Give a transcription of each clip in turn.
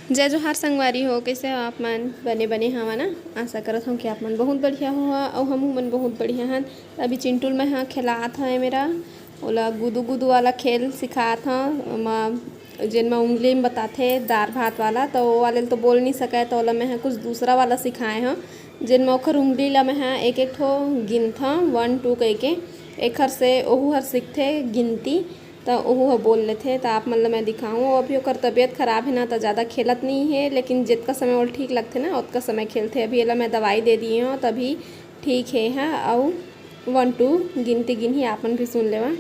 जय जोहार संगवारी हो, कैसे हो आप मन? बने बने हवा ना। आशा करत हूँ कि आप मन बहुत बढ़िया हो और हम मन बहुत बढ़िया हन। अभी चिंटूल में हाँ खिलात है मेरा ओला गुदू गुदू वाला खेल सिखात हाँ जिन में उंगली में बताथे दार भात वाला, तो वो वाले तो बोल नहीं सके, तो ओला मैं हाँ कुछ दूसरा वाला सिखाए हाँ जिन में ओखर उंगली ला मैं हाँ एक एक ठो गिनथा 1 2 कह के एखर से ओहू हर सीखथे गिनती, तो ओहू ह बोल लेथे। तो आप मन ला मैं दिखाऊँ। अभी ओकर तबीयत खराब है ना, तो ज़्यादा खेलत नहीं है, लेकिन जितना समय और ठीक लगथे ना उतना समय खेलथे। अभी एला मैं दवाई दे दिए हूँ तभी ठीक है। हाँ और 1 2 गिनती गिनही, आप मन भी सुन लेवा।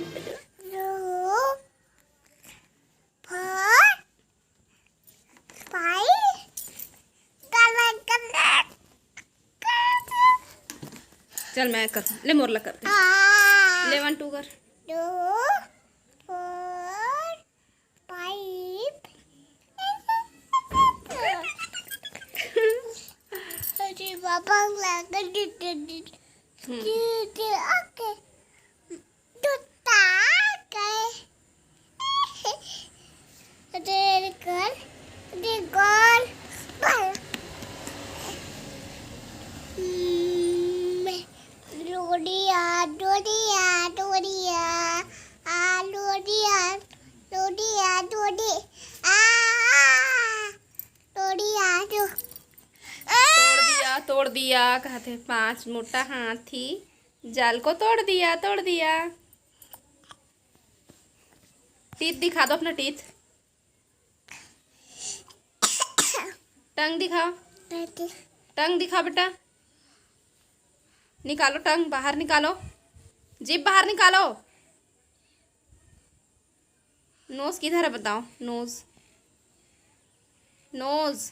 चल मैं कर ले, मोरला कर ले 1 2 कर। 2 4 5 अरे पापा लगा ओके टूटा गए अरे कर डोडिया डोडिया डोडिया डोडिया डोडिया डोडी डोडिया तोड़ दिया कहते 5 मोटा हाथी जाल को तोड़ दिया तोड़ दिया। टीथ दिखा दो अपना टीथ, टंग दिखाओ, टंग दिखाओ बेटा, निकालो टंग बाहर निकालो, जीभ बाहर निकालो। नोज किधर है बताओ, नोज नोज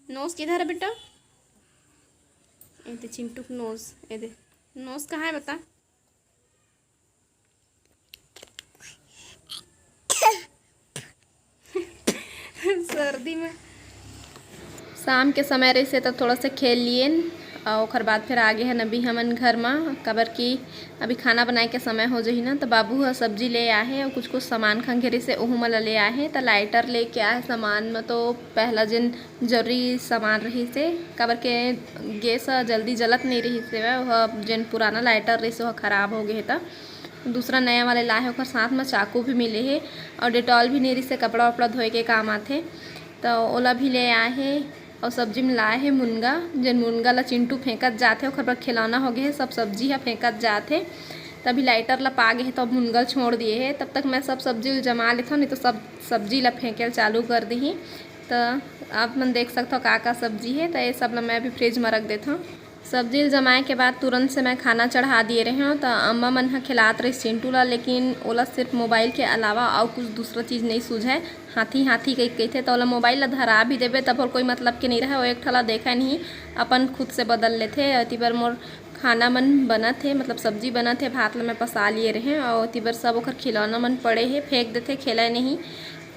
नोज किधर है बेटा? ये चिंटू नोज, ये नोज कहाँ है बता? सर्दी में शाम के समय रही से तो थोड़ा सा खेल लिए और ओकर बाद फिर आगे है अभी हमन घर में कबर की अभी खाना बनाए के समय हो जाही ना, तो बाबू है सब्जी ले आए हैं और कुछ कुछ सामान खंघेरे से ओहू मला ले आए हैं। तो लाइटर लेके आए सामान में, तो पहला जिन जरूरी सामान रही से कबर के गैस जल्दी जलत नहीं रही से वह जिन पुराना लाइटर रही से वह खराब हो गए। तो दूसरा नया वाले लाए हैं, और साथ में चाकू भी मिले है और डेटॉल भी नहीं रही से कपड़ा वपड़ा धोए के काम आते, तो ओला भी ले आए हैं। और सब्जी में लाए है मुनगा, जिन मुनगा ला चिंटू फेंकत जाते ओखर पर खिलौना हो गए है, सब सब्जी है फेंकत जाते। तभी लाइटर ला पा गए है तो अब मुनगा छोड़ दिए है। तब तक मैं सब सब्जी जमा लेता हूँ, नहीं तो सब सब्जी ला फेंके चालू कर दी। तो आप मन देख सकते हो का सब्जी है, तो ये सब ला मैं अभी फ्रिज में रख देता हूँ। सब्जी जमाए के बाद तुरंत से मैं खाना चढ़ा दिए रहे हूँ। तो अम्मा मन हा खिलात रही चिंटू ला, लेकिन ओला सिर्फ मोबाइल के अलावा और कुछ दूसरा चीज़ नहीं सूझे। हाथी हाथी कही थे, तो ओला मोबाइल ला धरा भी देवे तब और कोई मतलब के नहीं रहे। वो एक ठला देखा नहीं, अपन खुद से बदल लेते। अति बार मोर खाना मन बना थे, मतलब सब्जी बना थे, भात ला मैं पसा लिए रहे और अति बार सब ओखर खिलौना मन पड़े है फेंक देते, खेला नहीं।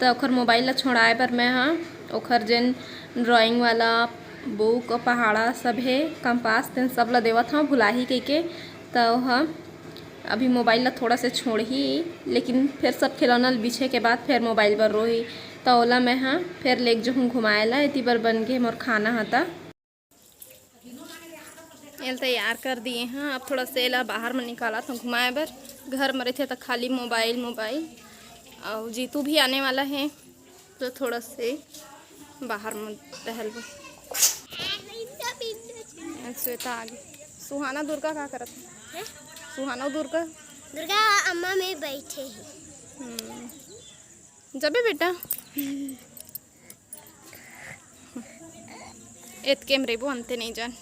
तो ओखर मोबाइल ला छोड़ाए पर मैं हाँ ओखर जिन ड्राइंग वाला बुक और पहाड़ा सब है कंपास तेन सब ला देवत हाँ भुला ही कह के। तो हाँ अभी मोबाइल ला थोड़ा से छोड़ ही, लेकिन फिर सब खिलौना बिछे के बाद फिर मोबाइल पर रोही। तो ओला मैं हाँ फिर लेक जो हूँ घुमाए ला इतनी बार बन गए मोर खाना हता एल तैयार कर दिए हैं। अब थोड़ा से ला बाहर में निकाला था घुमाए बर, घर में रहते तो खाली मोबाइल मोबाइल। और जीतू भी आने वाला है, तो थोड़ा से बाहर में टहल श्वेता आगे। सुहाना दुर्गा क्या करत है? सुहाना दुर्गा दुर्गा अम्मा में बैठे हैं। जबे बेटा इत कैमरे वो अंते नहीं जान।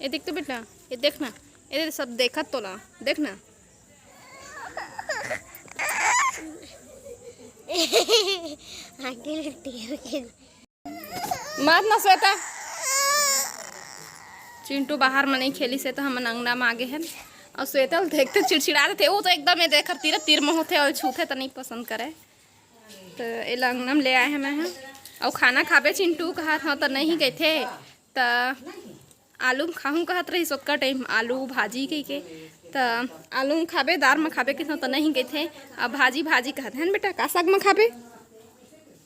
ये देख तो बेटा, ये देखना, ये सब देखत तो ला देखना। मत ना श्वेता, चिंटू बाहर में नहीं खेली से तो हम अंगना में आगे हैं। और श्वेता देखते चिड़चिड़ा थे, वो तो एकदम ये देख तीर में होते और छूते तो नहीं पसंद करे। तो ये अंगना में ले आए हैं मैं। और खाना खाबे चिंटू कहा था तो नहीं गए थे, तो आलू खाऊँ कहत रही सोका टाइम आलू भाजी कही के, तो आलू में खाबे, दाल में खाबे कितना तो नहीं गए थे। अब भाजी भाजी कहते हैं बेटा, का साग में खाबे,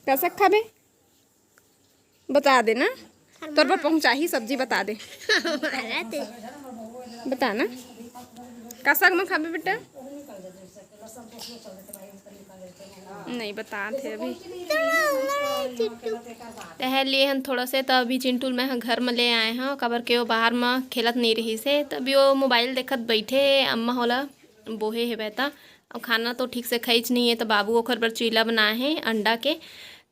का साग खाबे बता दे ना, तोर पर पहुँचा ही सब्जी बता दे, बता ना का साग में खाबे बेटा। नहीं बता थे अभी टहल लिए हम थोड़ा से। तो अभी चिंटू मैं घर में ले आए हैं, कबर के वो बाहर में खेलत नहीं रही से, तभी वो मोबाइल देखत बैठे। अम्मा होला बोहे है बेटा, अब खाना तो ठीक से खाइच नहीं है, तो बाबू ओखर पर चीला बनाए हैं अंडा के,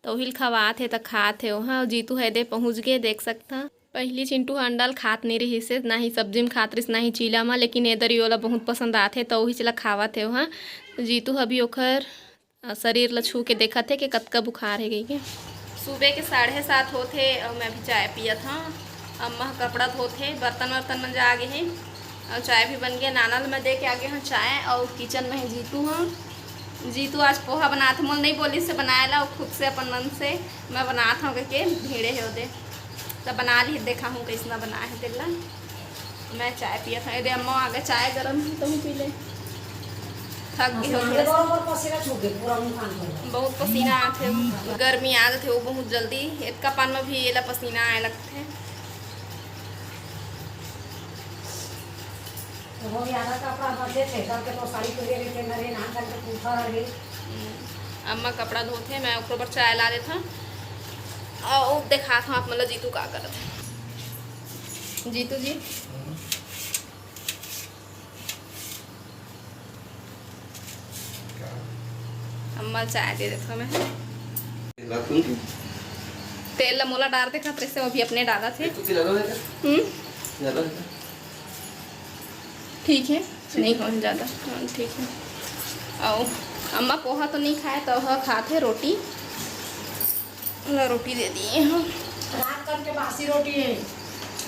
तो वही खवात है तो खात है वहाँ। जीतू है दे पहुँच गए, देख सकता। पहली चिंटू अंडल खात नहीं रही से, ना ही सब्जी में खात रही ना ही चीला में, लेकिन इधर ये वाला बहुत पसंद आते, तो वही चला खावा थे वहाँ। जीतू अभी ओखर शरीर ला छू के देखा थे कि कतका बुखार है गई के। सुबह के 7:30 होते और मैं भी चाय पिया था। अम्मा कपड़ा धोते, बर्तन वर्तन में जा आगे हैं और चाय भी बन गया। नानल में दे के आगे हैं चाय, और किचन में है जीतू। हाँ जीतू आज पोहा बनाते, मोल नहीं बोली से बनाया ला, और खुद से अपन मन से मैं बनाता हूँ करके भीड़े है उदे, तब बना ली, देखा हूँ कैसना बना है दिल्ला। मैं चाय पिया था, अरे अम्मा आगे चाय गर्म है तो ही पी ले। थक गई हो, बहुत पसीना आते, गर्मी आ जाते वो बहुत जल्दी, एक पान में भी ये पसीना आए लगते। अम्मा कपड़ा धोते, मैं ऊपर पर चाय ला देता और देखा था आप मतलब जीतू का करत है। जीतू जी अम्मा चाय दे देता मैं, तेल मोला डाल दे खतरे से, वो भी अपने डाला थे। ठीक है नहीं हो ज़्यादा, हाँ ठीक है। और अम्मा पोहा तो नहीं खाए, तो वह खाते रोटी, रोटी दे दिए हम रात करके बासी रोटी है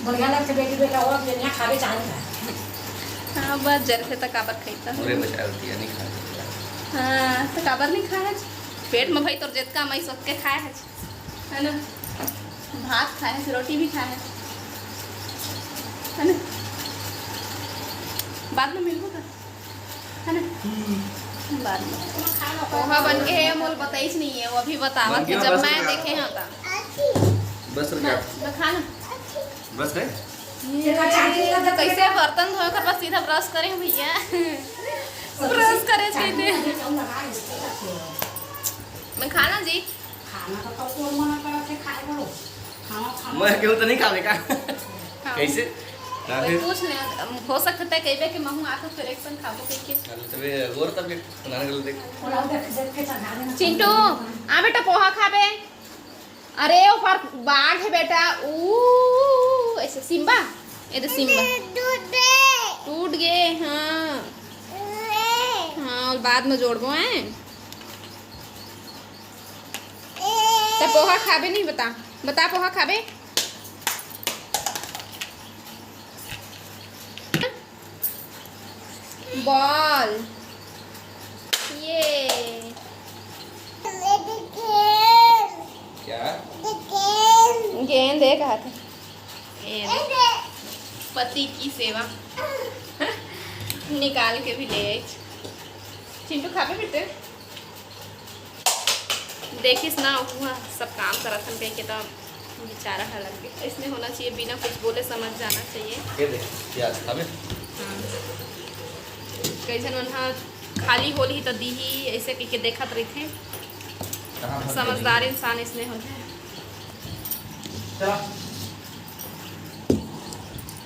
बढ़िया लगते, बेटी बेटा और बेनिया खावे चाहे। हाँ बस जर से तक काबर खाईता हाँ तो काबर नहीं खाए, पेट में भाई तोर जितना मैं सोच के खाए है ना, भात खाए है, रोटी भी खाए है ना, बाद में मिलूँगा है ना, बाद में पोहा बन के है, मोल बताइस नहीं है, वो अभी बतावा कि जब मैं देखे हैं बस खाना बस है। तो कैसे बर्तन धोए कर बस सीधा ब्रश करें भैया, ब्रश करे सीधे मैं खाना जी मैं क्यों तो नहीं खावे का कैसे कुछ नहीं हो सकता है, कई कि महू आकर फिर एक संग खाबो के तबे गोर तब बनाने के लिए देख। चिंटू आ बेटा पोहा खाबे, अरे ऊपर बाघ है बेटा, ऊ ऐसे सिम्बा, ये तो सिम्बा टूट गए। हाँ हाँ और बाद में जोड़बो हैं। तो पोहा खाबे नहीं, बता बता पोहा खाबे, बॉल ये क्या गेंद एक हाथ पति की सेवा निकाल के भी ले आई। चिंटू खाबे बेटे, देखिस ना वहाँ सब काम करत हम कह के, तो बेचारा हालत के इसमें होना चाहिए, बिना कुछ बोले समझ जाना चाहिए। ये देख क्या खाबे कैसे वहाँ खाली होली ही तो दी ही ऐसे कह के देखत रही थे, समझदार इंसान इसमें हो जाए।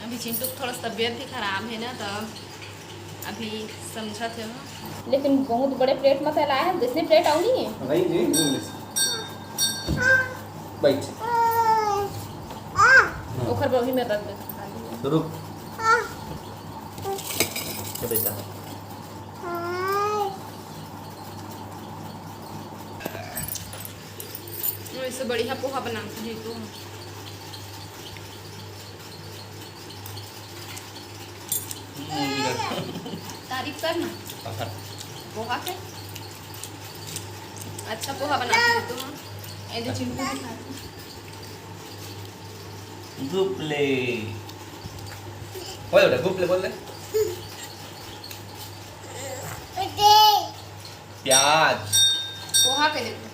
अभी चिंटू थोड़ा तबीयत भी खराब है ना, तो अभी समझा थे वो, लेकिन बहुत बड़े प्लेट में फैलाया है, जिसने प्लेट आउनी है नहीं जी इंग्लिश बैठ ओखर बही में रख दे रुक ये बेटा इससे बढ़िया पोहा बना जी तो तारीफ करना पोहा के अच्छा पोहा बना तो ऐसे चिंटू गुपले बोल बेटा गुपले बोल ले प्याज पोहा के देते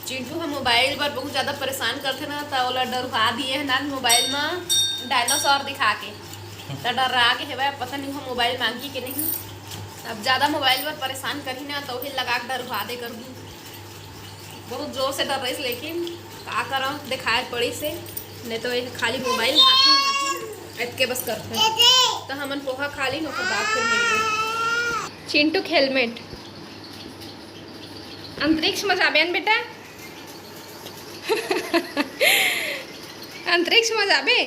चिंटू हम मोबाइल पर बहुत ज़्यादा परेशान करते ना तो ओला डरवा दिए है ना मोबाइल में डायनासोर दिखा के तो डरा के है पता नहीं हम मोबाइल मांगी कि नहीं। अब ज़्यादा मोबाइल पर परेशान करी ना तो वही लगा के डरवा दे कर दूँ। बहुत जोर से डर रही लेकिन का करो दिखाए पड़ी से नहीं तो ये खाली मोबाइल हाथी के बस करते तो हमन पोहा खा ली ना बात फिर मिल चिंटू हेलमेट अंतरिक्ष में जाबे न बेटा अंतरिक्ष में जाबे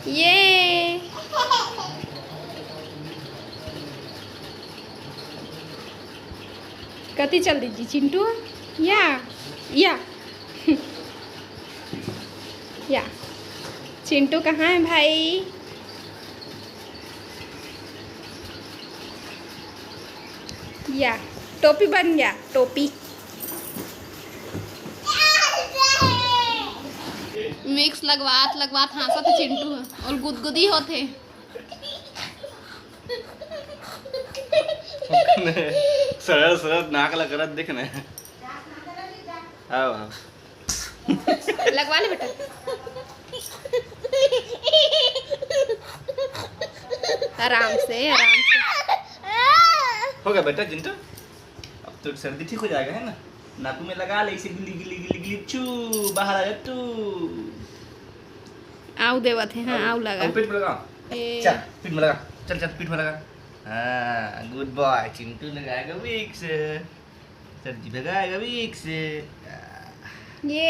ये कति चल दीजिए चिंटू या या चिंटू कहाँ है भाई या टोपी बन गया टोपी मिक्स लगवात हंसत है चिंटू और गुदगुदी होते सरळ सरळ नाकला करत देख ना आओ लगवा ले बेटा आराम से हो गया बेटा चिंटू अब तो सर्दी ठीक हो जाएगा है ना नाकू में लगा ले इसे गिली गिली गिली गिली चू बाहर आ जा तू आऊ देवत है हाँ आऊ लगा पीठ में लगा चल पीठ में लगा चल पीठ में लगा हाँ गुड बॉय चिंटू लगाएगा विक्स सर्दी भगाएगा विक्स ये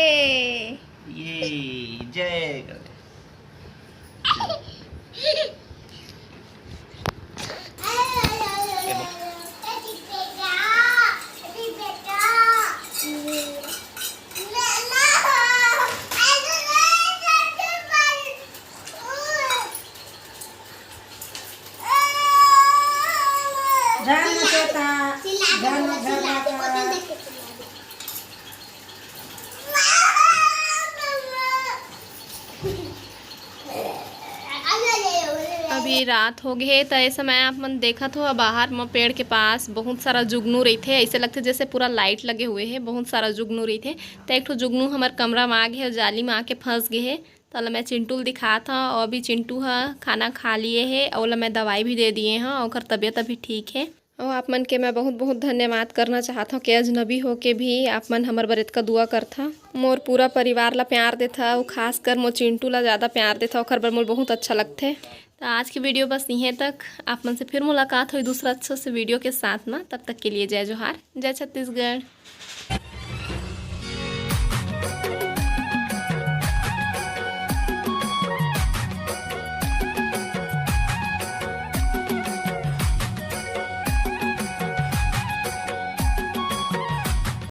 जय कर अभी रात हो गए तो ऐसा मैं आप मन देखा तो बाहर में पेड़ के पास बहुत सारा जुगनू रही थे ऐसे लगते जैसे पूरा लाइट लगे हुए हैं बहुत सारा जुगनू रही थे तो एक तो जुगनू हमारे कमरा में आ गए और जाली में आके फंस गए है तो मैं चिंटू दिखा था और अभी चिंटू खाना खा लिए है और मैं दवाई भी दे दिए हैं और तबीयत अभी ठीक है। और आप मन के मैं बहुत बहुत धन्यवाद करना चाहता हूँ कि अजनबी हो के भी आप मन हमारे बरेत का दुआ करता मोर पूरा परिवार ला प्यार देता और खासकर मोर चिंटू ला ज़्यादा प्यार देता और बर मोर बहुत अच्छा लगते। तो आज की वीडियो बस यहीं तक आप मन से फिर मुलाकात हुई दूसरा अच्छे से वीडियो के साथ में तब तक के लिए जय जोहार जय छत्तीसगढ़।